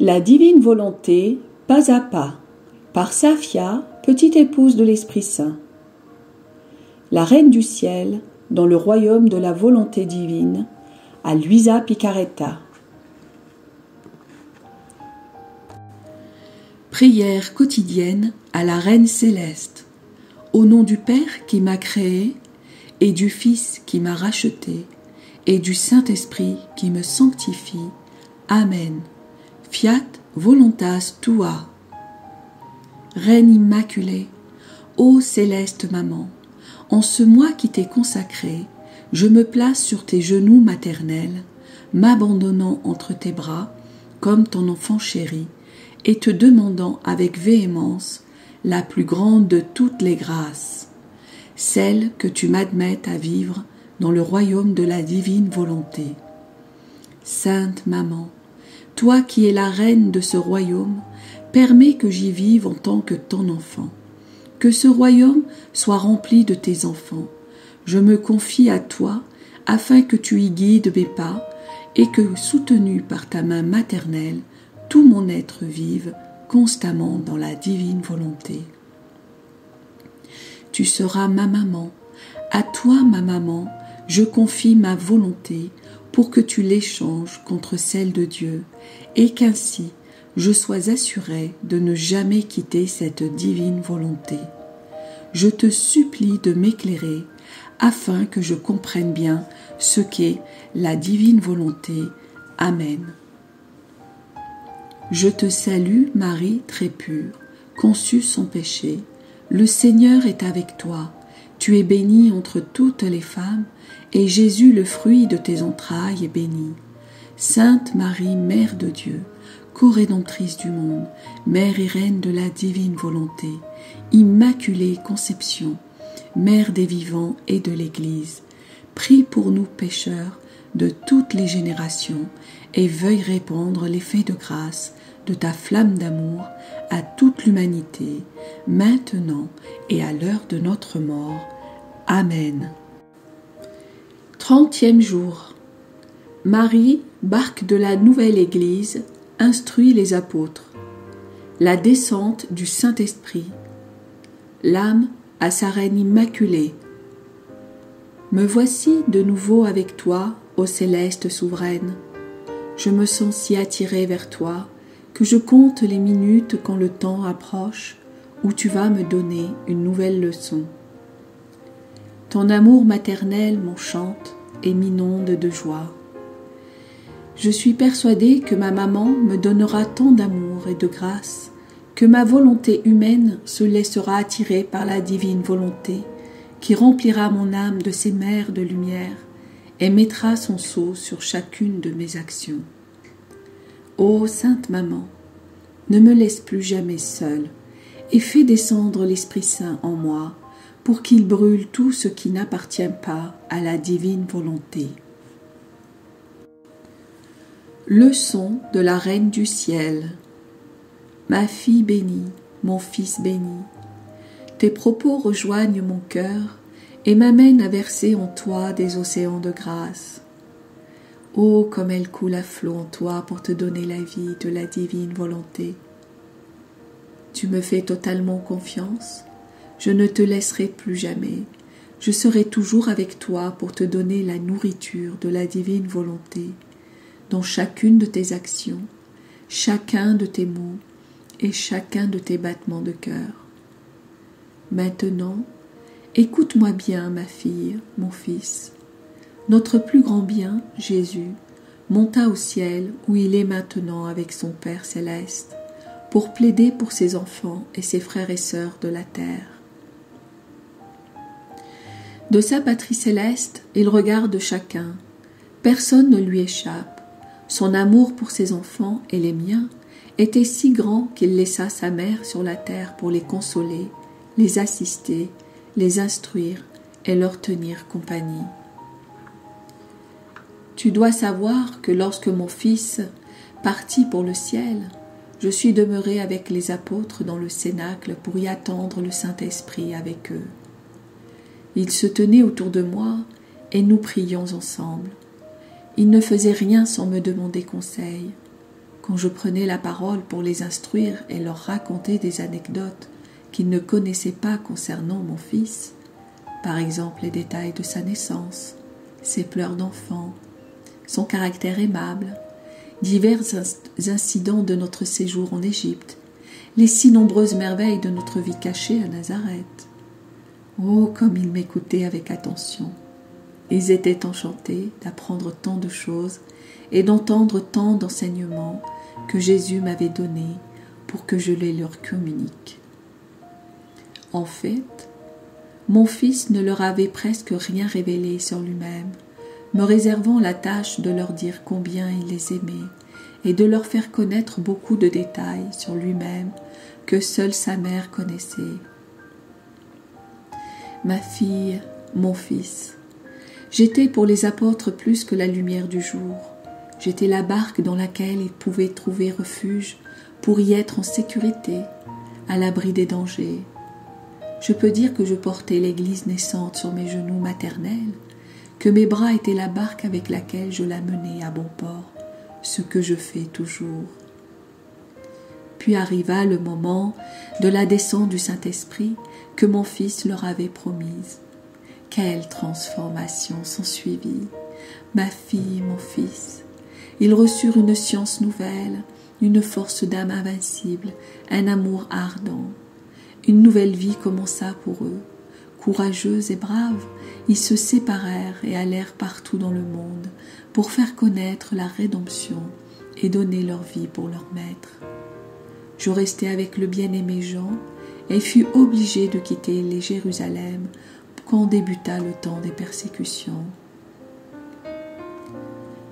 La divine volonté, pas à pas, par Safia, petite épouse de l'Esprit Saint. La Reine du Ciel, dans le royaume de la volonté divine, à Luisa Picaretta. Prière quotidienne à la Reine Céleste. Au nom du Père qui m'a créé, et du Fils qui m'a racheté, et du Saint-Esprit qui me sanctifie. Amen. Fiat voluntas tua. Reine immaculée, ô céleste maman, en ce mois qui t'est consacré, je me place sur tes genoux maternels, m'abandonnant entre tes bras, comme ton enfant chéri, et te demandant avec véhémence la plus grande de toutes les grâces, celle que tu m'admettes à vivre dans le royaume de la divine volonté. Sainte Maman, toi qui es la reine de ce royaume, permets que j'y vive en tant que ton enfant. Que ce royaume soit rempli de tes enfants. Je me confie à toi afin que tu y guides mes pas et que, soutenu par ta main maternelle, tout mon être vive constamment dans la divine volonté. Tu seras ma maman. À toi, ma maman, je confie ma volonté pour que tu l'échanges contre celle de Dieu et qu'ainsi je sois assurée de ne jamais quitter cette divine volonté. Je te supplie de m'éclairer afin que je comprenne bien ce qu'est la divine volonté. Amen. Je te salue, Marie très pure, conçue sans péché. Le Seigneur est avec toi. Tu es bénie entre toutes les femmes, et Jésus, le fruit de tes entrailles, est béni. Sainte Marie, Mère de Dieu, co-rédemptrice du monde, Mère et Reine de la divine volonté, Immaculée Conception, Mère des vivants et de l'Église, prie pour nous pécheurs de toutes les générations et veuille répandre l'effet de grâce de ta flamme d'amour à toute l'humanité, maintenant et à l'heure de notre mort. Amen. 30e jour. Marie, barque de la nouvelle Église, instruit les apôtres. La descente du Saint-Esprit. L'âme à sa Reine immaculée. Me voici de nouveau avec toi, ô céleste souveraine. Je me sens si attirée vers toi que je compte les minutes quand le temps approche où tu vas me donner une nouvelle leçon. Ton amour maternel m'enchante et m'inonde de joie. Je suis persuadée que ma maman me donnera tant d'amour et de grâce que ma volonté humaine se laissera attirer par la divine volonté qui remplira mon âme de ses mers de lumière et mettra son sceau sur chacune de mes actions. Ô Sainte Maman, ne me laisse plus jamais seule et fais descendre l'Esprit Saint en moi pour qu'il brûle tout ce qui n'appartient pas à la divine volonté. Leçon de la Reine du Ciel. Ma fille bénie, mon fils béni, tes propos rejoignent mon cœur et m'amènent à verser en toi des océans de grâce. Oh, comme elle coule à flot en toi pour te donner la vie de la divine volonté. Tu me fais totalement confiance, je ne te laisserai plus jamais, je serai toujours avec toi pour te donner la nourriture de la divine volonté, dans chacune de tes actions, chacun de tes mots et chacun de tes battements de cœur. Maintenant, écoute-moi bien, ma fille, mon fils. Notre plus grand bien, Jésus, monta au ciel où il est maintenant avec son Père céleste, pour plaider pour ses enfants et ses frères et sœurs de la terre. De sa patrie céleste, il regarde chacun. Personne ne lui échappe. Son amour pour ses enfants et les miens était si grand qu'il laissa sa mère sur la terre pour les consoler, les assister, les instruire et leur tenir compagnie. Tu dois savoir que lorsque mon fils partit pour le ciel, je suis demeurée avec les apôtres dans le cénacle pour y attendre le Saint-Esprit avec eux. Ils se tenaient autour de moi et nous prions ensemble. Ils ne faisaient rien sans me demander conseil. quand je prenais la parole pour les instruire et leur raconter des anecdotes qu'ils ne connaissaient pas concernant mon fils, par exemple les détails de sa naissance, ses pleurs d'enfant, son caractère aimable, divers incidents de notre séjour en Égypte, les si nombreuses merveilles de notre vie cachée à Nazareth. Oh, comme ils m'écoutaient avec attention. Ils étaient enchantés d'apprendre tant de choses et d'entendre tant d'enseignements que Jésus m'avait donnés pour que je les leur communique. En fait, mon fils ne leur avait presque rien révélé sur lui-même, me réservant la tâche de leur dire combien il les aimait et de leur faire connaître beaucoup de détails sur lui-même que seule sa mère connaissait. Ma fille, mon fils, j'étais pour les apôtres plus que la lumière du jour. J'étais la barque dans laquelle ils pouvaient trouver refuge pour y être en sécurité, à l'abri des dangers. Je peux dire que je portais l'Église naissante sur mes genoux maternels, que mes bras étaient la barque avec laquelle je la menais à bon port, ce que je fais toujours. Puis arriva le moment de la descente du Saint-Esprit que mon fils leur avait promise. Quelle transformation s'ensuivit, ma fille, mon fils. Ils reçurent une science nouvelle, une force d'âme invincible, un amour ardent. Une nouvelle vie commença pour eux. Courageux et braves, ils se séparèrent et allèrent partout dans le monde pour faire connaître la rédemption et donner leur vie pour leur maître. Je restai avec le bien-aimé Jean et fus obligé de quitter les Jérusalem quand débuta le temps des persécutions.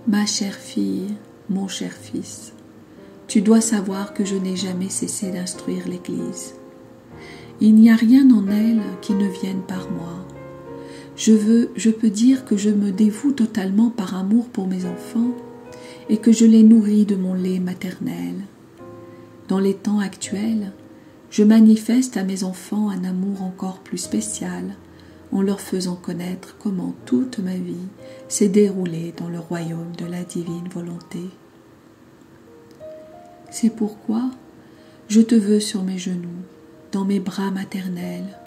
Ma chère fille, mon cher fils, tu dois savoir que je n'ai jamais cessé d'instruire l'Église. Il n'y a rien en elle qui ne vienne par moi. Je peux dire que je me dévoue totalement par amour pour mes enfants et que je les nourris de mon lait maternel. Dans les temps actuels, je manifeste à mes enfants un amour encore plus spécial en leur faisant connaître comment toute ma vie s'est déroulée dans le royaume de la divine volonté. C'est pourquoi je te veux sur mes genoux, dans mes bras maternels,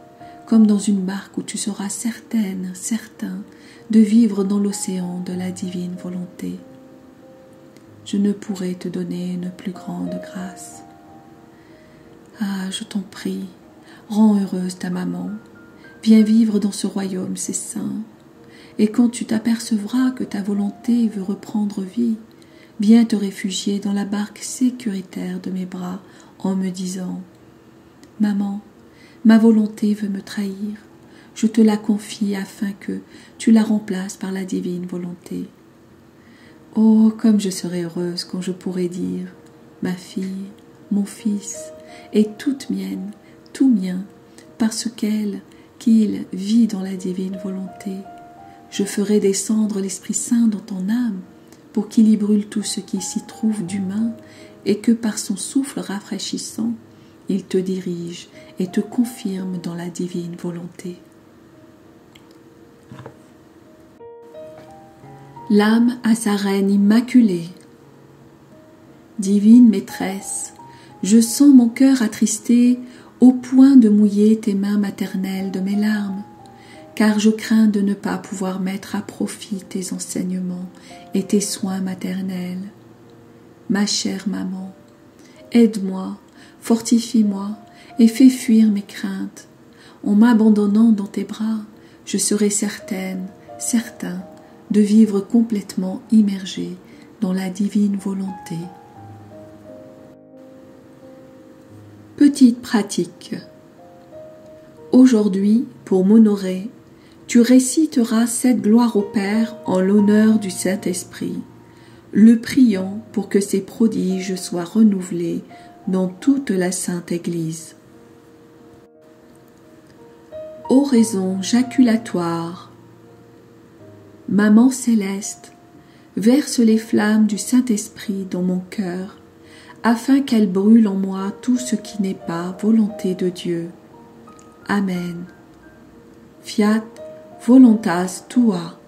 comme dans une barque où tu seras certain de vivre dans l'océan de la divine volonté. Je ne pourrai te donner une plus grande grâce. Ah, je t'en prie, rends heureuse ta maman, viens vivre dans ce royaume si saint, et quand tu t'apercevras que ta volonté veut reprendre vie, viens te réfugier dans la barque sécuritaire de mes bras en me disant « Maman, ma volonté veut me trahir, je te la confie afin que tu la remplaces par la divine volonté. » Oh, comme je serai heureuse quand je pourrai dire « Ma fille, mon fils, est toute mienne, tout mien, parce qu'il vit dans la divine volonté. Je ferai descendre l'Esprit Saint dans ton âme pour qu'il y brûle tout ce qui s'y trouve d'humain et que par son souffle rafraîchissant, il te dirige et te confirme dans la divine volonté. L'âme à sa reine immaculée. Divine maîtresse, je sens mon cœur attristé au point de mouiller tes mains maternelles de mes larmes, car je crains de ne pas pouvoir mettre à profit tes enseignements et tes soins maternels. Ma chère maman, aide-moi, fortifie-moi et fais fuir mes craintes. En m'abandonnant dans tes bras, je serai certain de vivre complètement immergé dans la divine volonté. Petite pratique. Aujourd'hui, pour m'honorer, tu réciteras cette gloire au Père en l'honneur du Saint-Esprit, le priant pour que ses prodiges soient renouvelés dans toute la Sainte Église. Oraison jaculatoire. Maman céleste, verse les flammes du Saint-Esprit dans mon cœur, afin qu'elle brûle en moi tout ce qui n'est pas volonté de Dieu. Amen. Fiat voluntas tua.